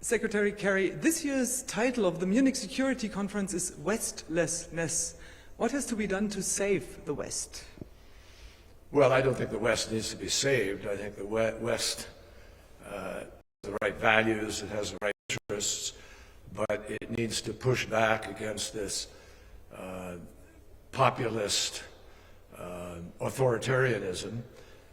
Secretary Kerry, this year's title of the Munich Security Conference is Westlessness. What has to be done to save the West? Well, I don't think the West needs to be saved. I think the West has the right values, it has the right interests, but it needs to push back against this populist authoritarianism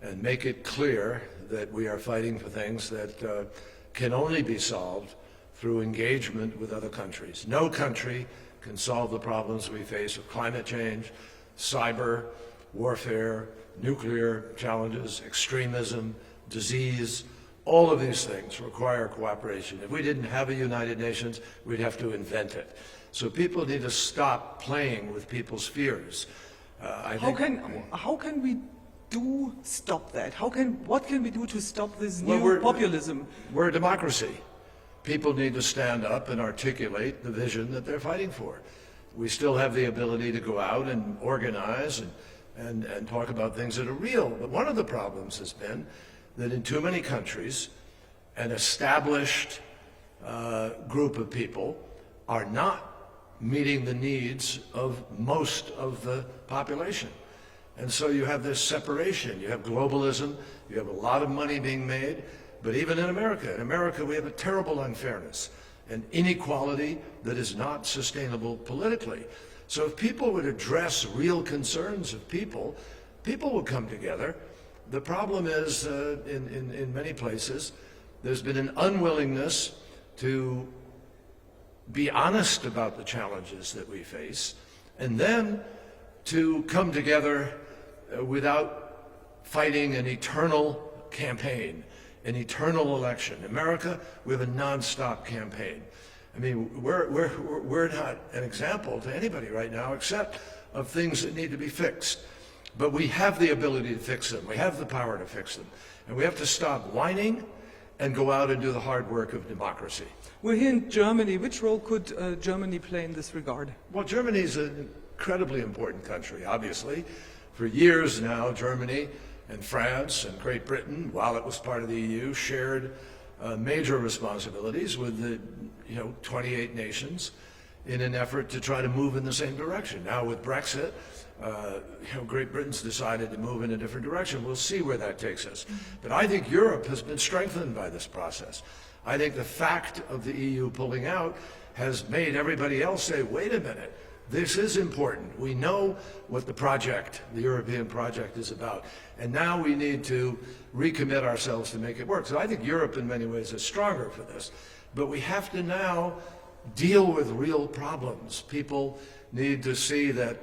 and make it clear that we are fighting for things that can only be solved through engagement with other countries. No country can solve the problems we face with climate change, cyber warfare, nuclear challenges, extremism, disease. All of these things require cooperation. If we didn't have a United Nations, we'd have to invent it. So people need to stop playing with people's fears. How can we stop that? What can we do to stop this new populism? We're a democracy. People need to stand up and articulate the vision that they're fighting for. We still have the ability to go out and organize and talk about things that are real. But one of the problems has been that in too many countries, an established group of people are not meeting the needs of most of the population. And so you have this separation. You have globalism. You have a lot of money being made. But even in America we have a terrible unfairness and inequality that is not sustainable politically. So if people would address real concerns of people will come together. The problem is, in many places, there's been an unwillingness to be honest about the challenges that we face, and then to come together without fighting an eternal campaign, an eternal election. In America, we have a non-stop campaign. I mean, we're not an example to anybody right now except of things that need to be fixed. But we have the ability to fix them. We have the power to fix them. And we have to stop whining and go out and do the hard work of democracy. We're here in Germany. Which role could Germany play in this regard? Well, Germany is an incredibly important country, obviously. For years now, Germany and France and Great Britain, while it was part of the EU, shared major responsibilities with the 28 nations in an effort to try to move in the same direction. Now with Brexit, Great Britain's decided to move in a different direction. We'll see where that takes us. But I think Europe has been strengthened by this process. I think the fact of the EU pulling out has made everybody else say, wait a minute, this is important. We know what the project, the European project, is about. And now we need to recommit ourselves to make it work. So I think Europe in many ways is stronger for this. But we have to now deal with real problems. People need to see that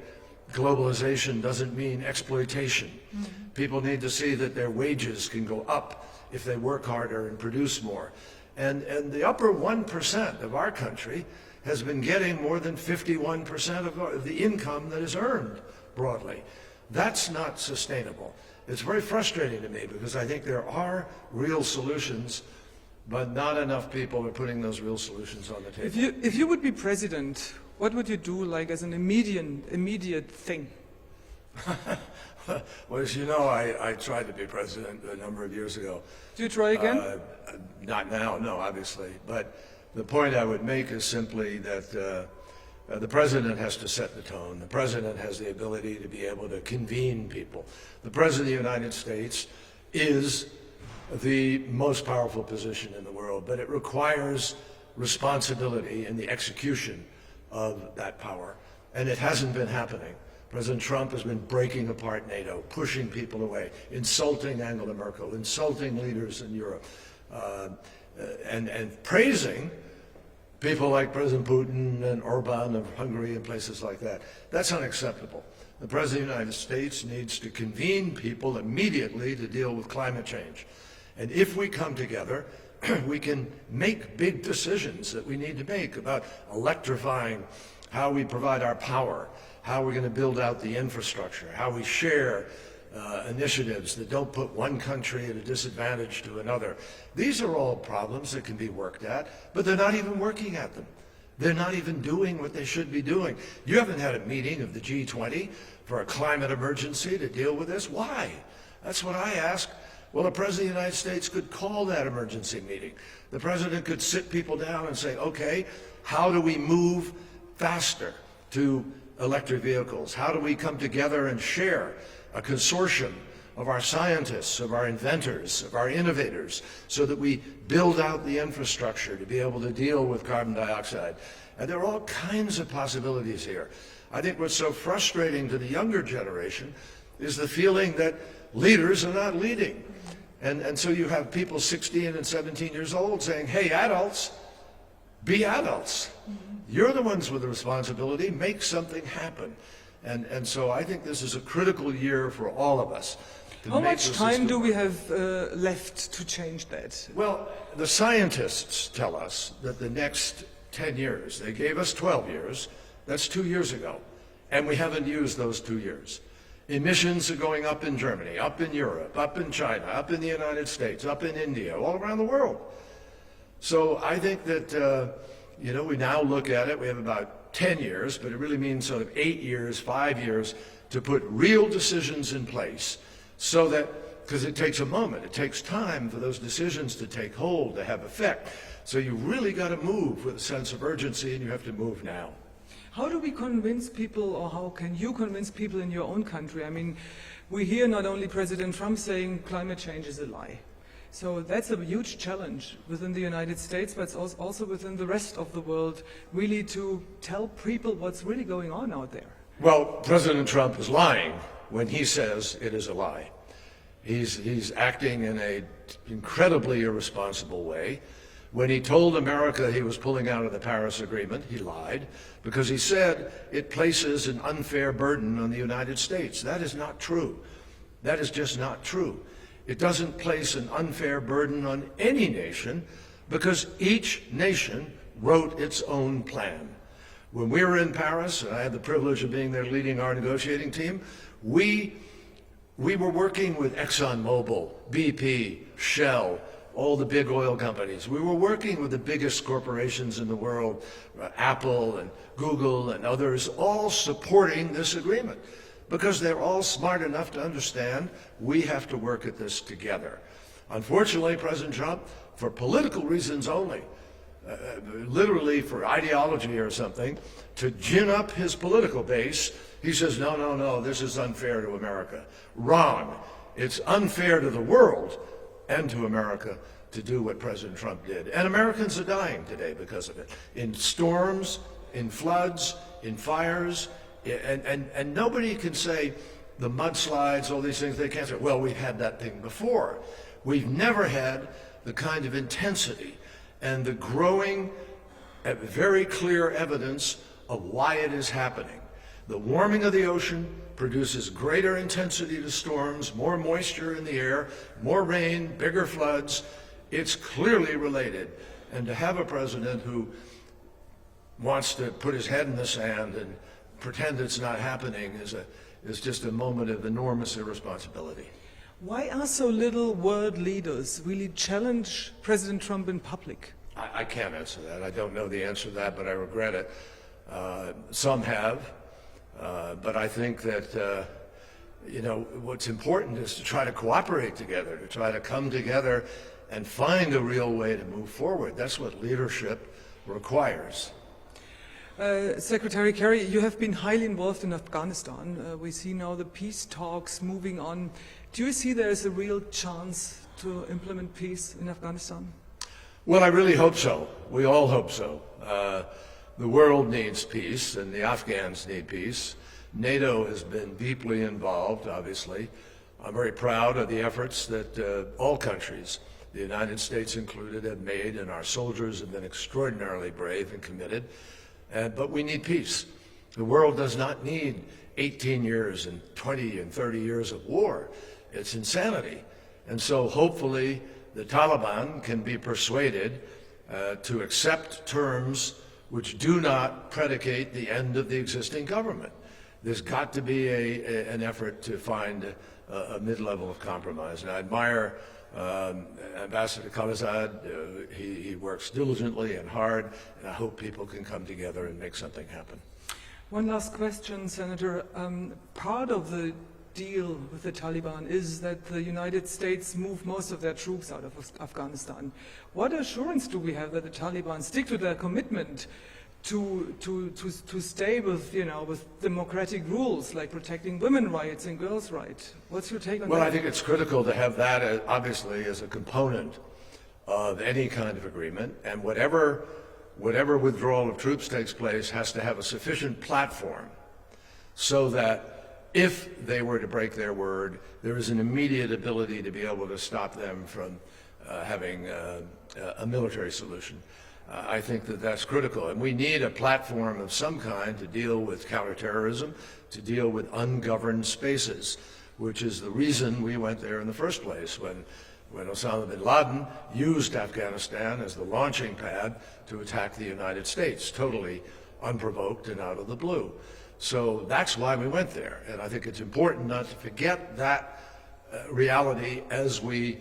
globalization doesn't mean exploitation. People need to see that their wages can go up if they work harder and produce more. And the upper 1% of our country has been getting more than 51% of the income that is earned broadly. That's not sustainable. It's very frustrating to me because I think there are real solutions, but not enough people are putting those real solutions on the table. If you would be president, what would you do, like, as an immediate thing? Well, as you know, I tried to be president a number of years ago. Do you try again? Not now, no, obviously. But the point I would make is simply that the president has to set the tone. The president has the ability to be able to convene people. The president of the United States is the most powerful position in the world, but it requires responsibility in the execution of that power, and it hasn't been happening. President Trump has been breaking apart NATO, pushing people away, insulting Angela Merkel, insulting leaders in Europe, and praising people like President Putin and Orban of Hungary and places like that. That's unacceptable. The President of the United States needs to convene people immediately to deal with climate change. And if we come together, we can make big decisions that we need to make about electrifying how we provide our power, how we're going to build out the infrastructure, how we share initiatives that don't put one country at a disadvantage to another. These are all problems that can be worked at, but they're not even working at them. They're not even doing what they should be doing. You haven't had a meeting of the G20 for a climate emergency to deal with this. Why? That's what I ask. Well, the President of the United States could call that emergency meeting. The President could sit people down and say, okay, how do we move faster to electric vehicles? How do we come together and share a consortium of our scientists, of our inventors, of our innovators, so that we build out the infrastructure to be able to deal with carbon dioxide? And there are all kinds of possibilities here. I think what's so frustrating to the younger generation is the feeling that leaders are not leading. And so you have people 16 and 17 years old saying, hey, adults, be adults. You're the ones with the responsibility. Make something happen. And so I think this is a critical year for all of us. How much time do we have left to change that? Well, the scientists tell us that the next 10 years, they gave us 12 years, that's 2 years ago, and we haven't used those 2 years. Emissions are going up in Germany, up in Europe, up in China, up in the United States, up in India, all around the world. So I think that, we now look at it, we have about 10 years, but it really means sort of 8 years, 5 years, to put real decisions in place so that, because it takes a moment, it takes time for those decisions to take hold, to have effect. So you really got to move with a sense of urgency, and you have to move now. How do we convince people, or how can you convince people in your own country? I mean, we hear not only President Trump saying climate change is a lie. So that's a huge challenge within the United States, but also within the rest of the world, really to tell people what's really going on out there. Well, President Trump is lying when he says it is a lie. He's acting in an incredibly irresponsible way. When he told America he was pulling out of the Paris Agreement, he lied, because he said it places an unfair burden on the United States. That is not true. That is just not true. It doesn't place an unfair burden on any nation, because each nation wrote its own plan. When we were in Paris, and I had the privilege of being there leading our negotiating team, we were working with ExxonMobil, BP, Shell, all the big oil companies. We were working with the biggest corporations in the world, Apple and Google and others, all supporting this agreement, because they're all smart enough to understand we have to work at this together. Unfortunately, President Trump, for political reasons only, literally for ideology or something, to gin up his political base, he says, no, this is unfair to America. Wrong. It's unfair to the world and to America to do what President Trump did. And Americans are dying today because of it. In storms, in floods, in fires, and nobody can say the mudslides, all these things, they can't say, well, we've had that thing before. We've never had the kind of intensity and the growing, very clear evidence of why it is happening. The warming of the ocean produces greater intensity to storms, more moisture in the air, more rain, bigger floods. It's clearly related. And to have a president who wants to put his head in the sand and pretend it's not happening is just a moment of enormous irresponsibility. Why are so little world leaders really challenge President Trump in public? I can't answer that. I don't know the answer to that, but I regret it. Some have. But I think that, what's important is to try to cooperate together, to try to come together and find a real way to move forward. That's what leadership requires. Secretary Kerry, you have been highly involved in Afghanistan. We see now the peace talks moving on. Do you see there is a real chance to implement peace in Afghanistan? Well, I really hope so. We all hope so. The world needs peace, and the Afghans need peace. NATO has been deeply involved, obviously. I'm very proud of the efforts that all countries, the United States included, have made, and our soldiers have been extraordinarily brave and committed. But we need peace. The world does not need 18 years and 20 and 30 years of war. It's insanity. And so hopefully the Taliban can be persuaded to accept terms which do not predicate the end of the existing government. There's got to be an effort to find a mid-level of compromise. And I admire Ambassador Khalilzad. He works diligently and hard, and I hope people can come together and make something happen. One last question, Senator. Part of the deal with the Taliban is that the United States move most of their troops out of Afghanistan. What assurance do we have that the Taliban stick to their commitment to stay with, with democratic rules like protecting women's rights and girls' rights? What's your take on that? Well, I think it's critical to have that obviously as a component of any kind of agreement, and whatever withdrawal of troops takes place has to have a sufficient platform so that if they were to break their word, there is an immediate ability to be able to stop them from having a military solution. I think that that's critical, and we need a platform of some kind to deal with counterterrorism, to deal with ungoverned spaces, which is the reason we went there in the first place when Osama bin Laden used Afghanistan as the launching pad to attack the United States, totally unprovoked and out of the blue. So that's why we went there, and I think it's important not to forget that reality as we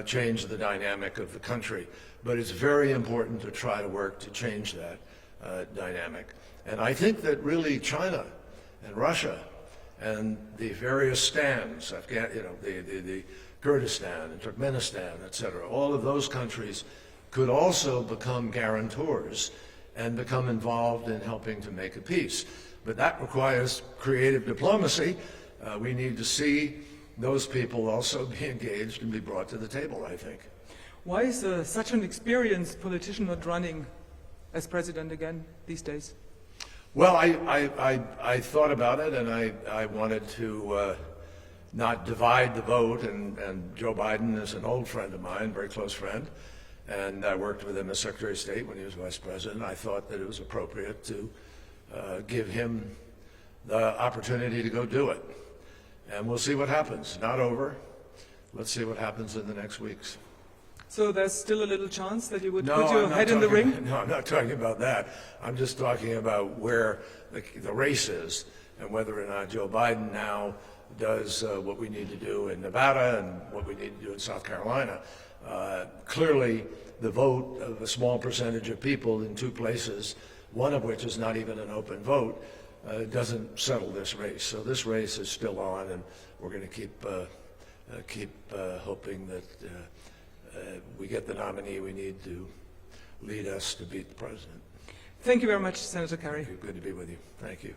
change the dynamic of the country. But it's very important to try to work to change that dynamic. And I think that really China and Russia and the various stands, the Kurdistan and Turkmenistan, et cetera, all of those countries could also become guarantors and become involved in helping to make a peace. But that requires creative diplomacy. We need to see those people also be engaged and be brought to the table, I think. Why is such an experienced politician not running as president again these days? Well, I thought about it, and I wanted to not divide the vote, and Joe Biden is an old friend of mine, very close friend, and I worked with him as Secretary of State when he was Vice President. I thought that it was appropriate to give him the opportunity to go do it. And we'll see what happens. Not over. Let's see what happens in the next weeks. So there's still a little chance that you would put your head in the ring? No, I'm not talking about that. I'm just talking about where the race is and whether or not Joe Biden now does what we need to do in Nevada and what we need to do in South Carolina. Clearly, the vote of a small percentage of people in two places, one of which is not even an open vote, doesn't settle this race. So this race is still on, and we're going to keep hoping that we get the nominee we need to lead us to beat the president. Thank you very much, Senator Kerry. Good to be with you. Thank you.